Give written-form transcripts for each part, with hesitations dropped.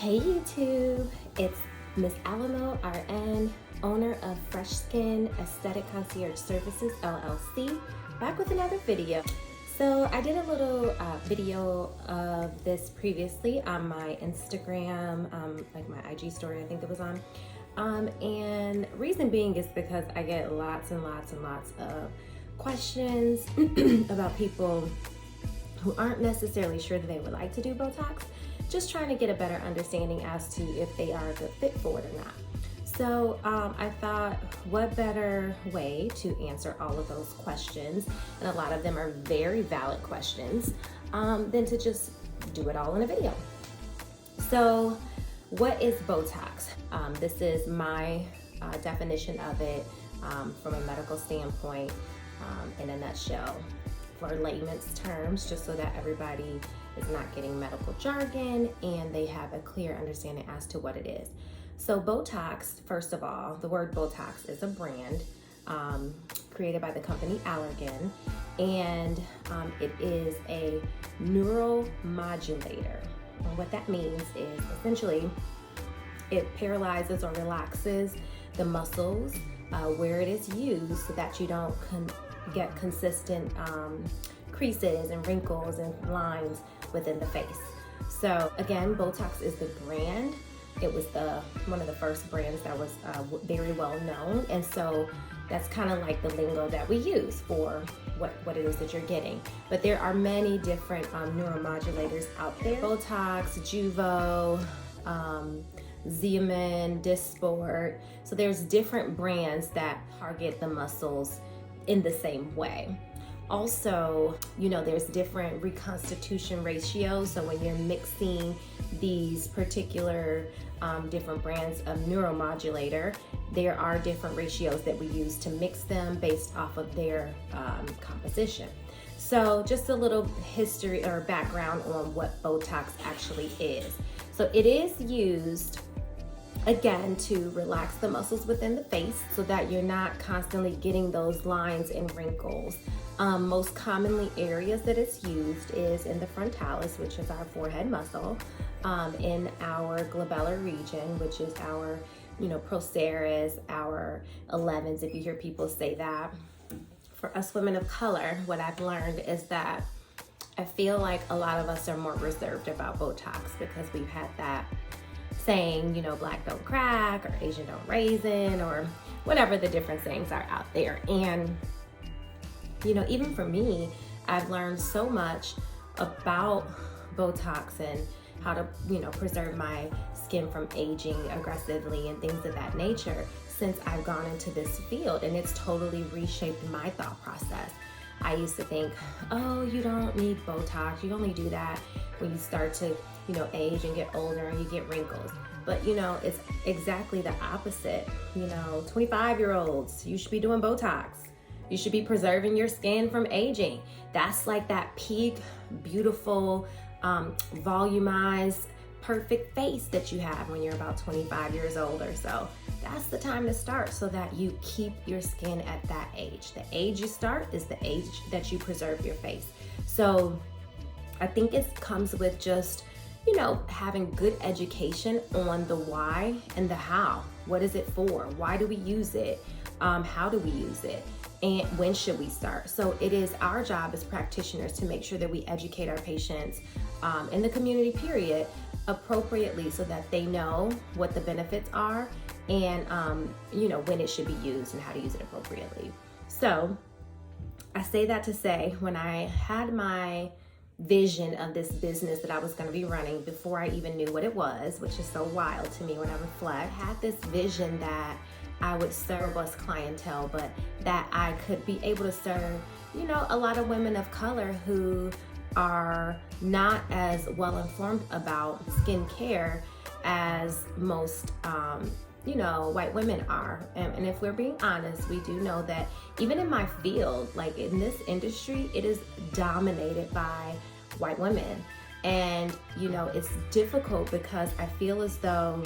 Hey YouTube, it's Miss Alamo, RN, owner of Fresh Skin Aesthetic Concierge Services, LLC, back with another video. So I did a little video of this previously on my Instagram, like my IG story, I think it was on. And reason being is because I get lots and lots and lots of questions about people who aren't necessarily sure that they would like to do Botox, just trying to get a better understanding as to if they are a good fit for it or not. So I thought, what better way to answer all of those questions, and a lot of them are very valid questions, than to just do it all in a video. So what is Botox? This is my definition of it from a medical standpoint, in a nutshell, for layman's terms, just so that everybody is not getting medical jargon and they have a clear understanding as to what it is. So Botox, first of all, the word Botox is a brand created by the company Allergan, and it is a neuromodulator. And what that means is essentially it paralyzes or relaxes the muscles where it is used, so that you don't get consistent creases and wrinkles and lines within the face. So again, Botox is the brand. It was one of the first brands that was very well known, and so that's kind of like the lingo that we use for what it is that you're getting. But there are many different neuromodulators out there: Botox, Juvo, Xeomin, Dysport. So there's different brands that target the muscles in the same way. Also, there's different reconstitution ratios. So when you're mixing these particular different brands of neuromodulator, there are different ratios that we use to mix them based off of their composition. So just a little history or background on what Botox actually is. So it is used, again, to relax the muscles within the face so that you're not constantly getting those lines and wrinkles. Most commonly areas that it's used is in the frontalis, which is our forehead muscle, in our glabellar region, which is our, procerus, our 11s, if you hear people say that. For us women of color, what I've learned is that I feel like a lot of us are more reserved about Botox because we've had that saying, black don't crack, or Asian don't raisin, or whatever the different sayings are out there. And even for me, I've learned so much about Botox and how to, preserve my skin from aging aggressively and things of that nature since I've gone into this field, and it's totally reshaped my thought process. I used to think, oh, you don't need Botox. You only do that when you start to, age and get older and you get wrinkles. But, it's exactly the opposite. 25-year-olds, you should be doing Botox. You should be preserving your skin from aging. That's like that peak, beautiful, volumized, perfect face that you have when you're about 25 years old or so. That's the time to start, so that you keep your skin at that age. The age you start is the age that you preserve your face. So I think it comes with just, having good education on the why and the how. What is it for? Why do we use it? How do we use it? And when should we start? So it is our job as practitioners to make sure that we educate our patients in the community period appropriately, so that they know what the benefits are and when it should be used and how to use it appropriately. So I say that to say, when I had my vision of this business that I was going to be running before I even knew what it was, which is so wild to me when I reflect, I had this vision that I would serve us clientele, but that I could be able to serve, a lot of women of color who are not as well informed about skincare as most, white women are. And if we're being honest, we do know that even in my field, like in this industry, it is dominated by white women. And, it's difficult because I feel as though,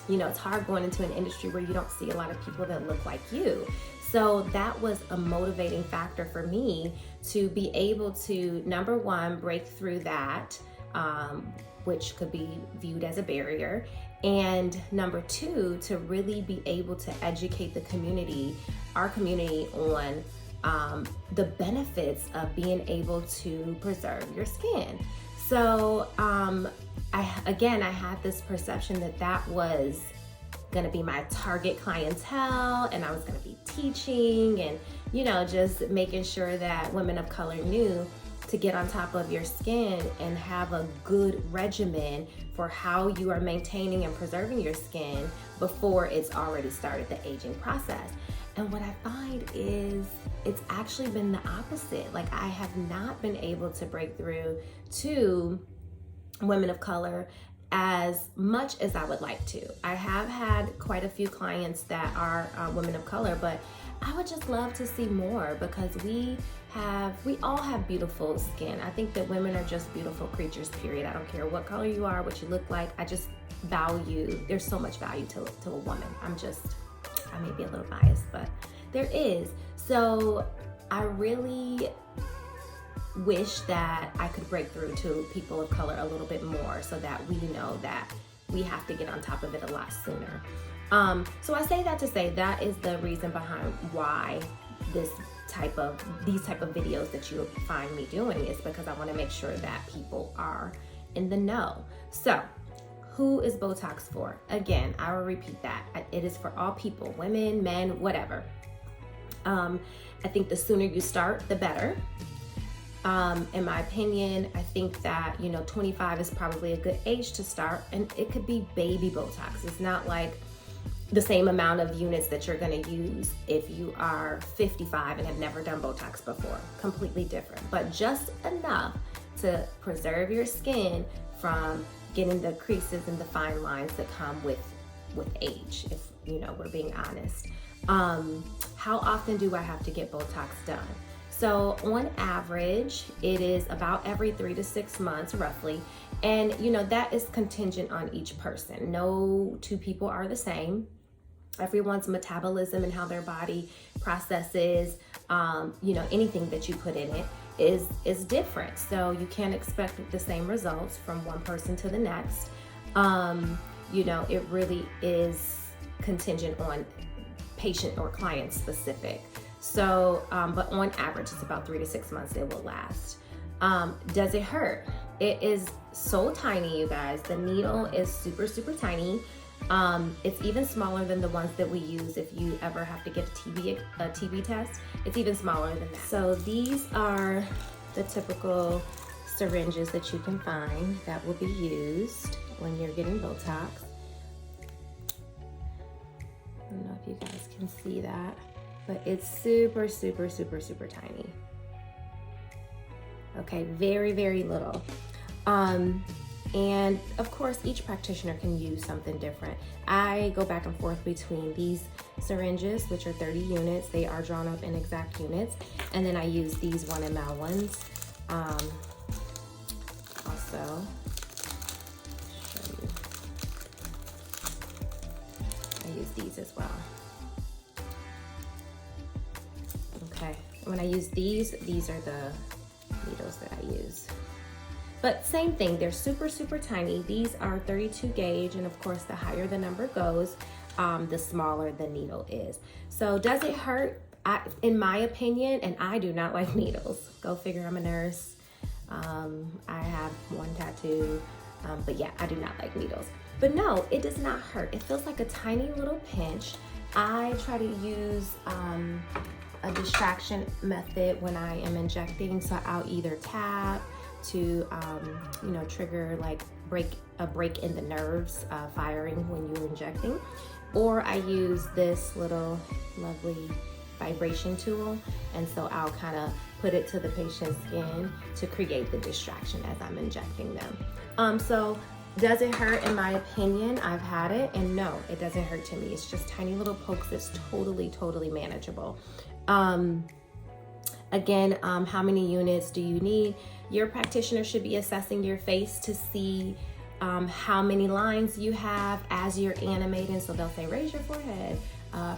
it's hard going into an industry where you don't see a lot of people that look like you. So that was a motivating factor for me to be able to, number one, break through that which could be viewed as a barrier. And number two, to really be able to educate the community, our community, on the benefits of being able to preserve your skin. So I had this perception that was gonna be my target clientele, and I was gonna be teaching and, just making sure that women of color knew to get on top of your skin and have a good regimen for how you are maintaining and preserving your skin before it's already started the aging process. And what I find is it's actually been the opposite. Like, I have not been able to break through to women of color as much as I would like to. I have had quite a few clients that are women of color, but I would just love to see more, because we all have beautiful skin. I think that women are just beautiful creatures, period. I don't care what color you are, what you look like. I just there's so much value to a woman. I may be a little biased, but there is. So I really wish that I could break through to people of color a little bit more, so that we know that we have to get on top of it a lot sooner. So I say that to say that is the reason behind why these type of videos that you find me doing, is because I want to make sure that people are in the know. So who is Botox for? Again, I will repeat that. It is for all people, women, men, whatever. I think the sooner you start, the better. In my opinion, I think that, 25 is probably a good age to start, and it could be baby Botox. It's not like the same amount of units that you're gonna use if you are 55 and have never done Botox before. Completely different, but just enough to preserve your skin from getting the creases and the fine lines that come with age, if we're being honest. How often do I have to get Botox done? So on average, it is about every 3 to 6 months, roughly. And that is contingent on each person. No two people are the same. Everyone's metabolism and how their body processes, anything that you put in it is different. So you can't expect the same results from one person to the next. It really is contingent on patient or client specific. So, but on average, it's about 3 to 6 months it will last. Does it hurt? It is so tiny, you guys. The needle is super, super tiny. It's even smaller than the ones that we use if you ever have to get a TB test. It's even smaller than that. So these are the typical syringes that you can find that will be used when you're getting Botox. I don't know if you guys can see that, but it's super, super, super, super tiny. Okay, very, very little. And of course, each practitioner can use something different. I go back and forth between these syringes, which are 30 units. They are drawn up in exact units. And then I use these 1 ml ones. Also, show you. I use these as well. Okay, when I use these are the needles that I use. But same thing, they're super, super tiny. These are 32 gauge, and of course, the higher the number goes, the smaller the needle is. So does it hurt? In my opinion, and I do not like needles. Go figure, I'm a nurse. I have one tattoo, but yeah, I do not like needles. But no, it does not hurt. It feels like a tiny little pinch. I try to use a distraction method when I am injecting. So I'll either tap to trigger like a break in the nerves firing when you're injecting, or I use this little lovely vibration tool, and so I'll kind of put it to the patient's skin to create the distraction as I'm injecting them. So does it hurt? In my opinion, I've had it, and no, it doesn't hurt to me. It's just tiny little pokes that's totally manageable. Again, how many units do you need? Your practitioner should be assessing your face to see how many lines you have as you're animating. So they'll say, raise your forehead,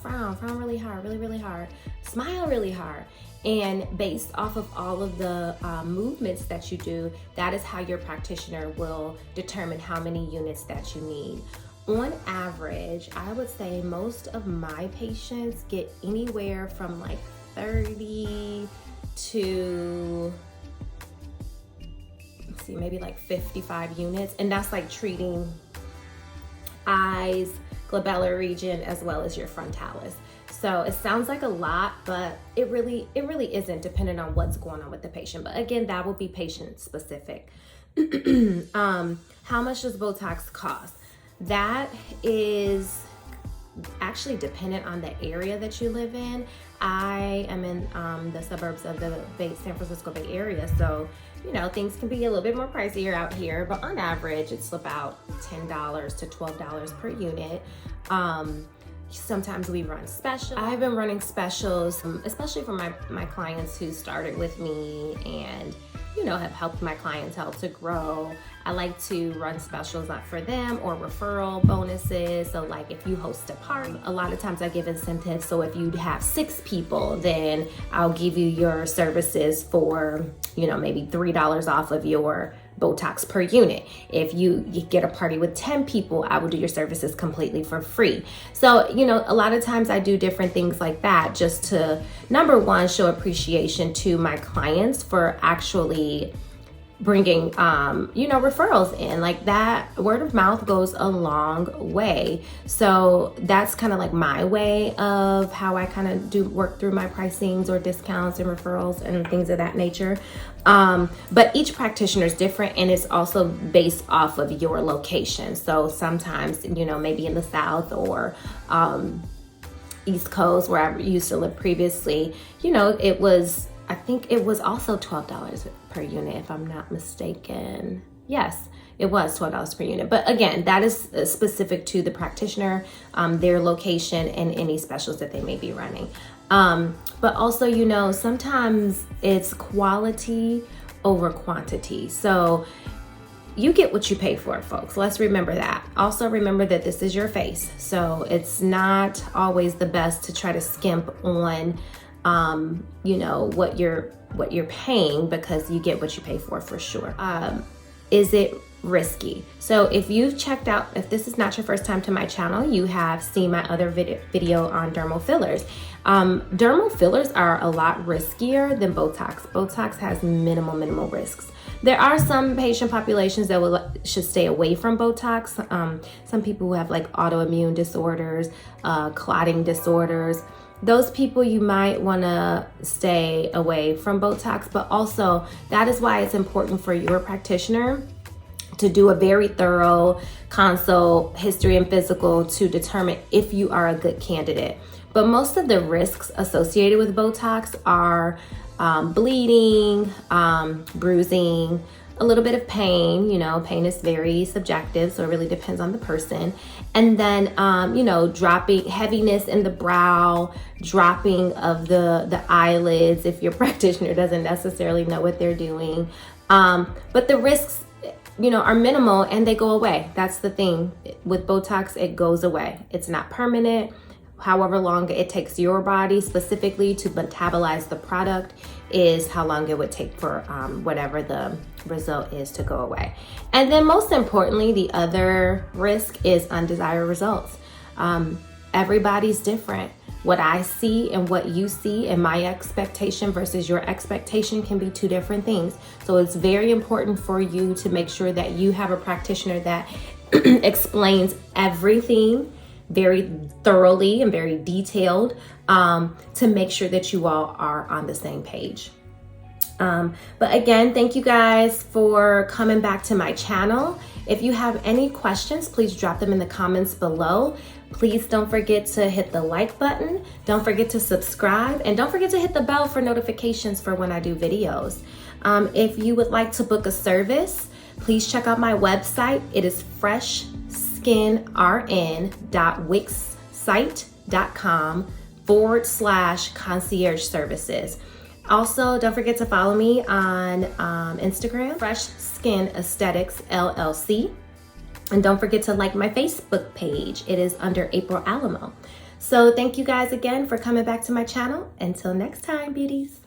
frown really hard, really hard, smile really hard. And based off of all of the movements that you do, that is how your practitioner will determine how many units that you need. On average, I would say most of my patients get anywhere from like 30 to, let's see, maybe like 55 units. And that's like treating eyes, glabellar region, as well as your frontalis. So it sounds like a lot, but it really isn't, depending on what's going on with the patient. But again, that will be patient specific. How much does Botox cost? That is actually dependent on the area that you live in. I am in the suburbs of the San Francisco Bay Area, so you know, things can be a little bit more pricier out here, but on average, it's about $10 to $12 per unit. Sometimes we run specials. I've been running specials, especially for my clients who started with me and, you know, have helped my clientele to grow. I like to run specials up for them or referral bonuses. So like if you host a party, a lot of times I give incentives. So if you have 6 people, then I'll give you your services for, you know, maybe $3 off of your Botox per unit. If you get a party with 10 people, I will do your services completely for free. So, you know, a lot of times I do different things like that just to, number one, show appreciation to my clients for actually bringing, you know, referrals in. Like that word of mouth goes a long way. So that's kind of like my way of how I kind of do work through my pricings or discounts and referrals and things of that nature. But each practitioner is different, and it's also based off of your location. So sometimes, you know, maybe in the South or, East Coast, where I used to live previously, you know, I think it was also $12 per unit, if I'm not mistaken. Yes, it was $12 per unit. But again, that is specific to the practitioner, their location, and any specials that they may be running. But also, you know, sometimes it's quality over quantity. So you get what you pay for, folks. Let's remember that. Also remember that this is your face. So it's not always the best to try to skimp on you know, what you're paying, because you get what you pay for sure. Is it risky? So if you've checked out, if this is not your first time to my channel, you have seen my other video on dermal fillers. Dermal fillers are a lot riskier than Botox. Botox has minimal risks. There are some patient populations that should stay away from Botox. Some people who have like autoimmune disorders, clotting disorders. Those people, you might want to stay away from Botox, but also that is why it's important for your practitioner to do a very thorough consult, history and physical, to determine if you are a good candidate. But most of the risks associated with Botox are bleeding, bruising, a little bit of pain. You know, pain is very subjective, so it really depends on the person. And then, you know, dropping, heaviness in the brow, dropping of the eyelids if your practitioner doesn't necessarily know what they're doing. But the risks, you know, are minimal and they go away. That's the thing. With Botox, it goes away. It's not permanent. However long it takes your body specifically to metabolize the product is how long it would take for whatever the result is to go away. And then most importantly, the other risk is undesired results. Everybody's different. What I see and what you see and my expectation versus your expectation can be two different things. So it's very important for you to make sure that you have a practitioner that explains everything very thoroughly and very detailed, to make sure that you all are on the same page. But again, thank you guys for coming back to my channel. If you have any questions, please drop them in the comments below. Please don't forget to hit the like button. Don't forget to subscribe, and don't forget to hit the bell for notifications for when I do videos. If you would like to book a service, please check out my website. It is freshskinrn.wixsite.com/concierge services. Also, don't forget to follow me on Instagram, Fresh Skin Aesthetics LLC. And don't forget to like my Facebook page. It is under April Alamo. So thank you guys again for coming back to my channel. Until next time, beauties.